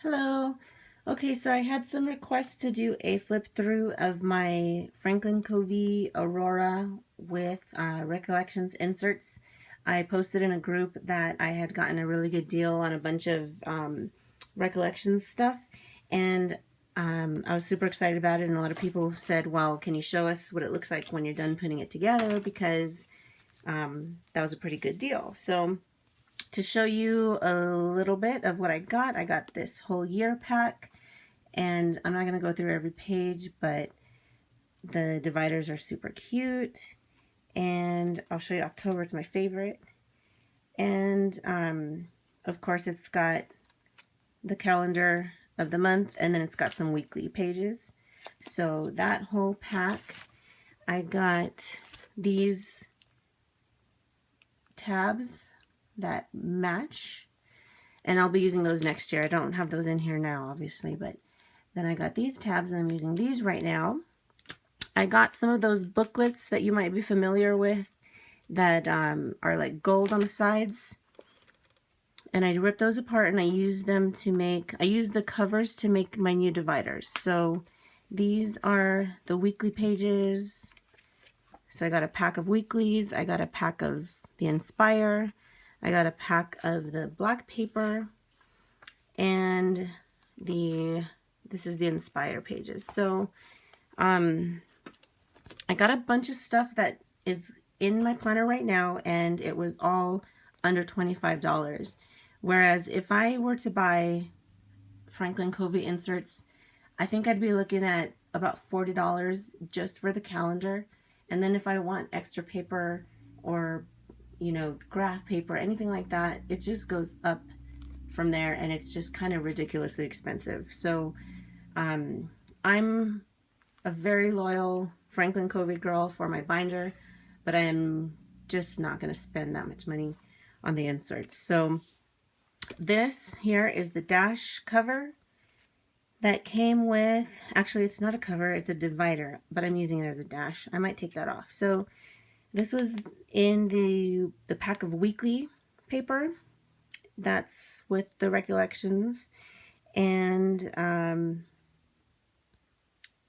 Hello. Okay, so I had some requests to do a flip through of my Franklin Covey Aurora with recollections inserts. I posted in a group that I had gotten a really good deal on a bunch of recollections stuff, and I was super excited about it. And a lot of people said, well, can you show us what it looks like when you're done putting it together? Because that was a pretty good deal. So to show you a little bit of what I got this whole year pack, and I'm not going to go through every page, but the dividers are super cute, and I'll show you October. It's my favorite. And of course it's got the calendar of the month, and then it's got some weekly pages. So that whole pack, I got these tabs that match, and I'll be using those next year. I don't have those in here now, obviously, but then I got these tabs, and I'm using these right now. I got some of those booklets that you might be familiar with that are like gold on the sides, and I ripped those apart and I used them to make, I used the covers to make my new dividers. So these are the weekly pages. So I got a pack of weeklies, I got a pack of the Inspire, I got a pack of the black paper, and this is the Inspire pages. So I got a bunch of stuff that is in my planner right now, and it was all under $25. Whereas if I were to buy Franklin Covey inserts, I think I'd be looking at about $40 just for the calendar. And then if I want extra paper or, you know, graph paper, anything like that, it just goes up from there, and it's just kind of ridiculously expensive. So I'm a very loyal Franklin Covey girl for my binder, but I am just not going to spend that much money on the inserts. So this here is the dash cover that came with, actually it's not a cover, it's a divider, but I'm using it as a dash. I might take that off. So this was in the pack of weekly paper that's with the recollections, and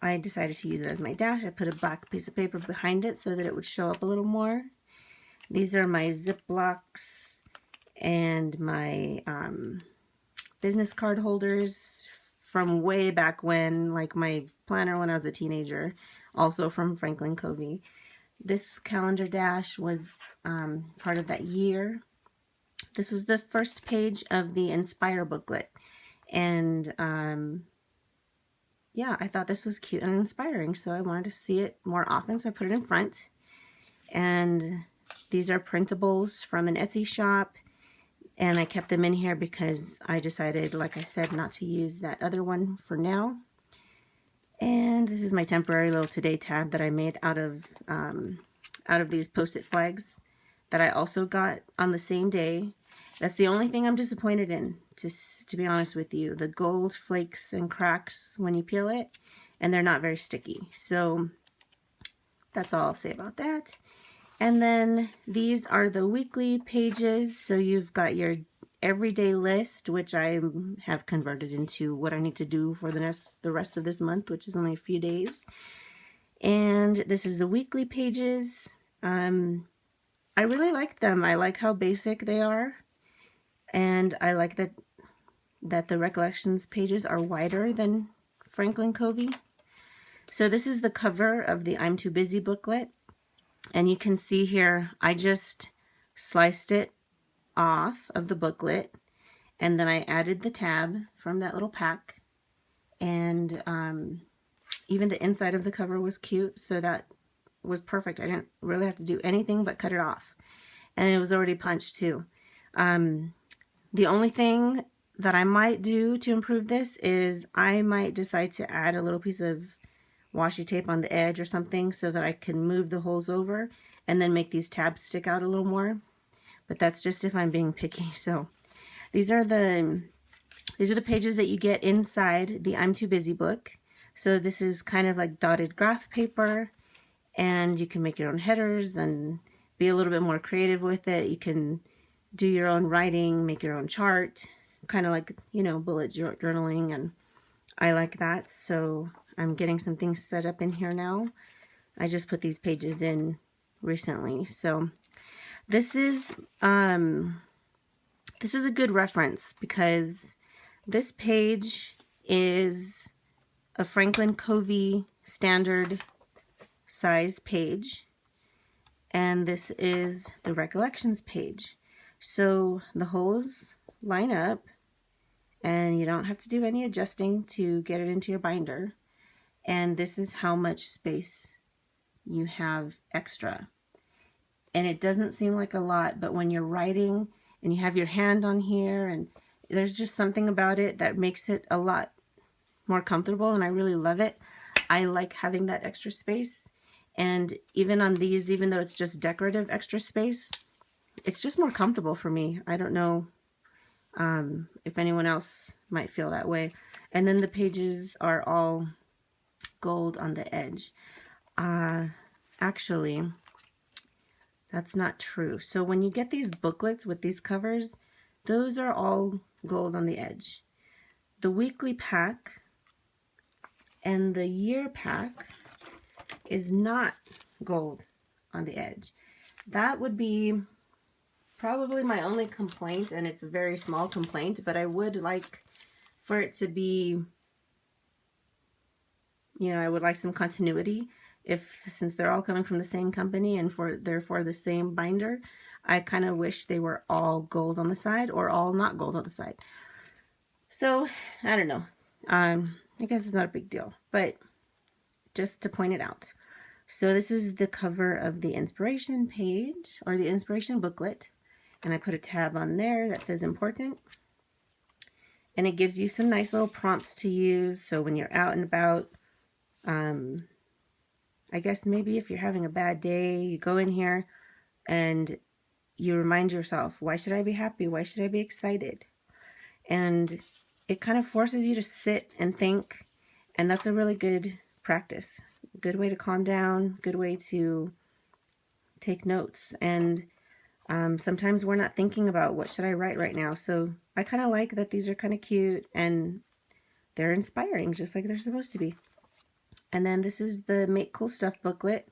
I decided to use it as my dash. I put a black piece of paper behind it so that it would show up a little more. These are my Ziplocs and my business card holders from way back when, like my planner when I was a teenager, also from Franklin Covey. This calendar dash was part of that year. This was the first page of the Inspire booklet, and yeah, I thought this was cute and inspiring, so I wanted to see it more often, so I put it in front. And these are printables from an Etsy shop, and I kept them in here because I decided, like I said, not to use that other one for now. And this is my temporary little today tab that I made out of these Post-it flags that I also got on the same day. That's the only thing I'm disappointed in, to be honest with you. The gold flakes and cracks when you peel it, and they're not very sticky. So that's all I'll say about that. And then these are the weekly pages. So you've got your everyday list, which I have converted into what I need to do for the rest of this month, which is only a few days. And this is the weekly pages. I really like them. I like how basic they are. And I like that the recollections pages are wider than Franklin Covey. So this is the cover of the I'm Too Busy booklet. And you can see here, I just sliced it off of the booklet, and then I added the tab from that little pack. And even the inside of the cover was cute, so that was perfect. I didn't really have to do anything but cut it off. And it was already punched too. The only thing that I might do to improve this is I might decide to add a little piece of washi tape on the edge or something so that I can move the holes over and then make these tabs stick out a little more. But that's just if I'm being picky. So these are the pages that you get inside the I'm Too Busy book. So this is kind of like dotted graph paper, and you can make your own headers and be a little bit more creative with it. You can do your own writing, make your own chart, kind of like, you know, bullet journaling, and I like that. So I'm getting some things set up in here now. I just put these pages in recently. So this is a good reference because this page is a Franklin Covey standard size page, and this is the recollections page. So the holes line up, and you don't have to do any adjusting to get it into your binder. And this is how much space you have extra. And it doesn't seem like a lot, but when you're writing and you have your hand on here, and there's just something about it that makes it a lot more comfortable, and I really love it. I like having that extra space. And even on these, even though it's just decorative extra space, it's just more comfortable for me. I don't know if anyone else might feel that way. And then the pages are all gold on the edge. Actually, that's not true. So when you get these booklets with these covers, those are all gold on the edge. The weekly pack and the year pack is not gold on the edge. That would be probably my only complaint, and it's a very small complaint, but I would like for it to be, you know, I would like some continuity. Since they're all coming from the same company and therefore the same binder, I kind of wish they were all gold on the side or all not gold on the side. So I don't know. I guess it's not a big deal, but just to point it out. So this is the cover of the inspiration page, or the inspiration booklet, and I put a tab on there that says important, and it gives you some nice little prompts to use. So when you're out and about, I guess maybe if you're having a bad day, you go in here and you remind yourself, why should I be happy? Why should I be excited? And it kind of forces you to sit and think, and that's a really good practice. Good way to calm down, good way to take notes. And sometimes we're not thinking about what should I write right now. So I kind of like that these are kind of cute and they're inspiring, just like they're supposed to be. And then this is the Make Cool Stuff booklet.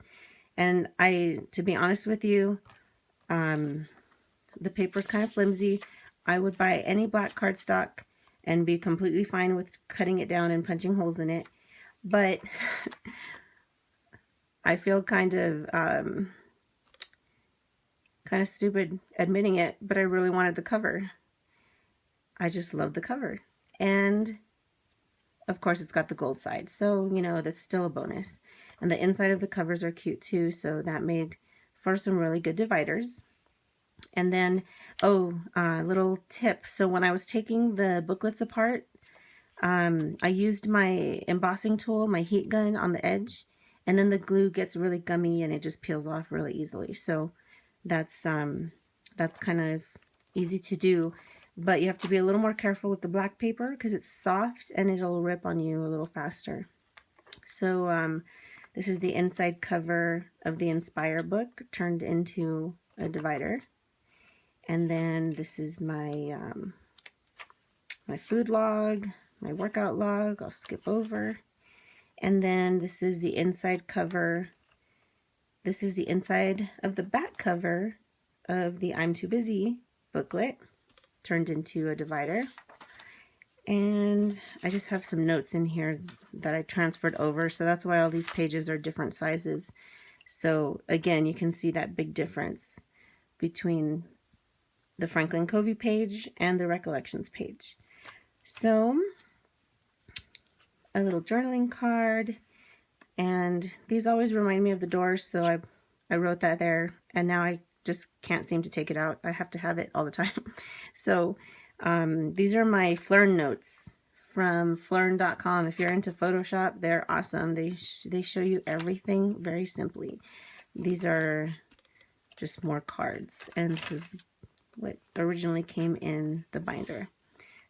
And to be honest with you, the paper's kind of flimsy. I would buy any black cardstock and be completely fine with cutting it down and punching holes in it. But I feel kind of stupid admitting it, but I really wanted the cover. I just love the cover. And of course it's got the gold side, so you know, that's still a bonus. And the inside of the covers are cute too, so that made for some really good dividers. And then, little tip. So when I was taking the booklets apart, I used my embossing tool, my heat gun, on the edge, and then the glue gets really gummy and it just peels off really easily. So that's kind of easy to do, but you have to be a little more careful with the black paper because it's soft and it'll rip on you a little faster. So this is the inside cover of the Inspire book turned into a divider. And then this is my my food log, my workout log. I'll skip over. And then this is the inside cover. This is the inside of the back cover of the I'm Too Busy booklet turned into a divider. And I just have some notes in here that I transferred over, so that's why all these pages are different sizes. So again, you can see that big difference between the Franklin Covey page and the Recollections page. So a little journaling card, and these always remind me of the doors, so I wrote that there, and now I just can't seem to take it out. I have to have it all the time. So these are my Flern notes from Flern.com. If you're into Photoshop, they're awesome. They show you everything very simply. These are just more cards, and this is what originally came in the binder.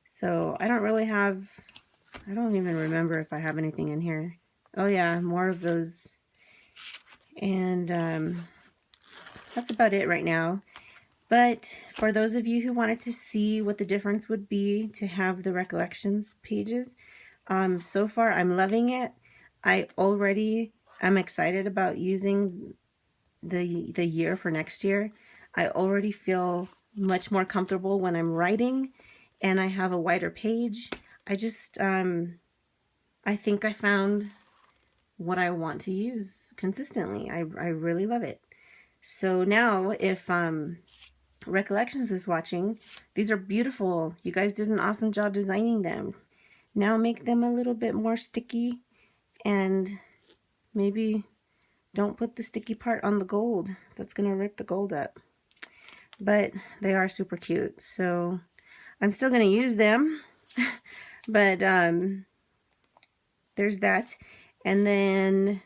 So I don't even remember if I have anything in here. Oh yeah, more of those. And that's about it right now. But for those of you who wanted to see what the difference would be to have the recollections pages, so far I'm loving it. I already am excited about using the year for next year. I already feel much more comfortable when I'm writing, and I have a wider page. I just I think I found what I want to use consistently. I really love it. So now if Recollections is watching, these are beautiful. You guys did an awesome job designing them. Now make them a little bit more sticky, and maybe don't put the sticky part on the gold. That's gonna rip the gold up. But they are super cute, so I'm still gonna use them. But there's that. And then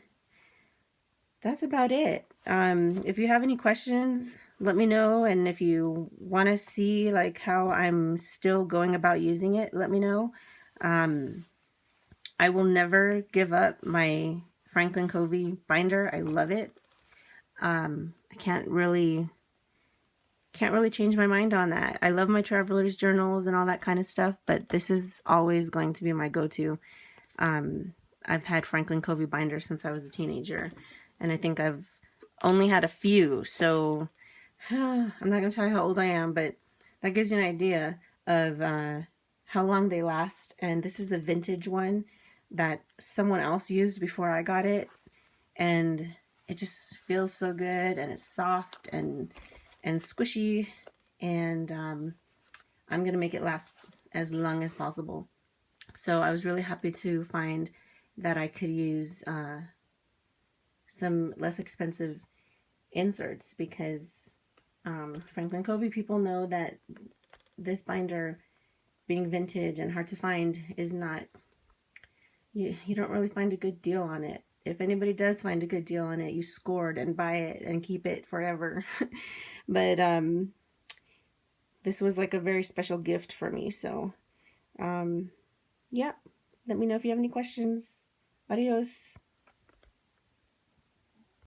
that's about it. If you have any questions, let me know. And if you want to see like how I'm still going about using it, let me know. I will never give up my Franklin Covey binder. I love it. I can't really change my mind on that. I love my traveler's journals and all that kind of stuff, but this is always going to be my go-to. I've had Franklin Covey binders since I was a teenager, and I think I've only had a few, so I'm not going to tell you how old I am, but that gives you an idea of how long they last. And this is a vintage one that someone else used before I got it, and it just feels so good, and it's soft and squishy, and I'm going to make it last as long as possible. So I was really happy to find that I could use some less expensive inserts, because Franklin Covey people know that this binder, being vintage and hard to find, is not, you don't really find a good deal on it. If anybody does find a good deal on it, you scored and buy it and keep it forever. But this was like a very special gift for me. So yeah, let me know if you have any questions. Adios.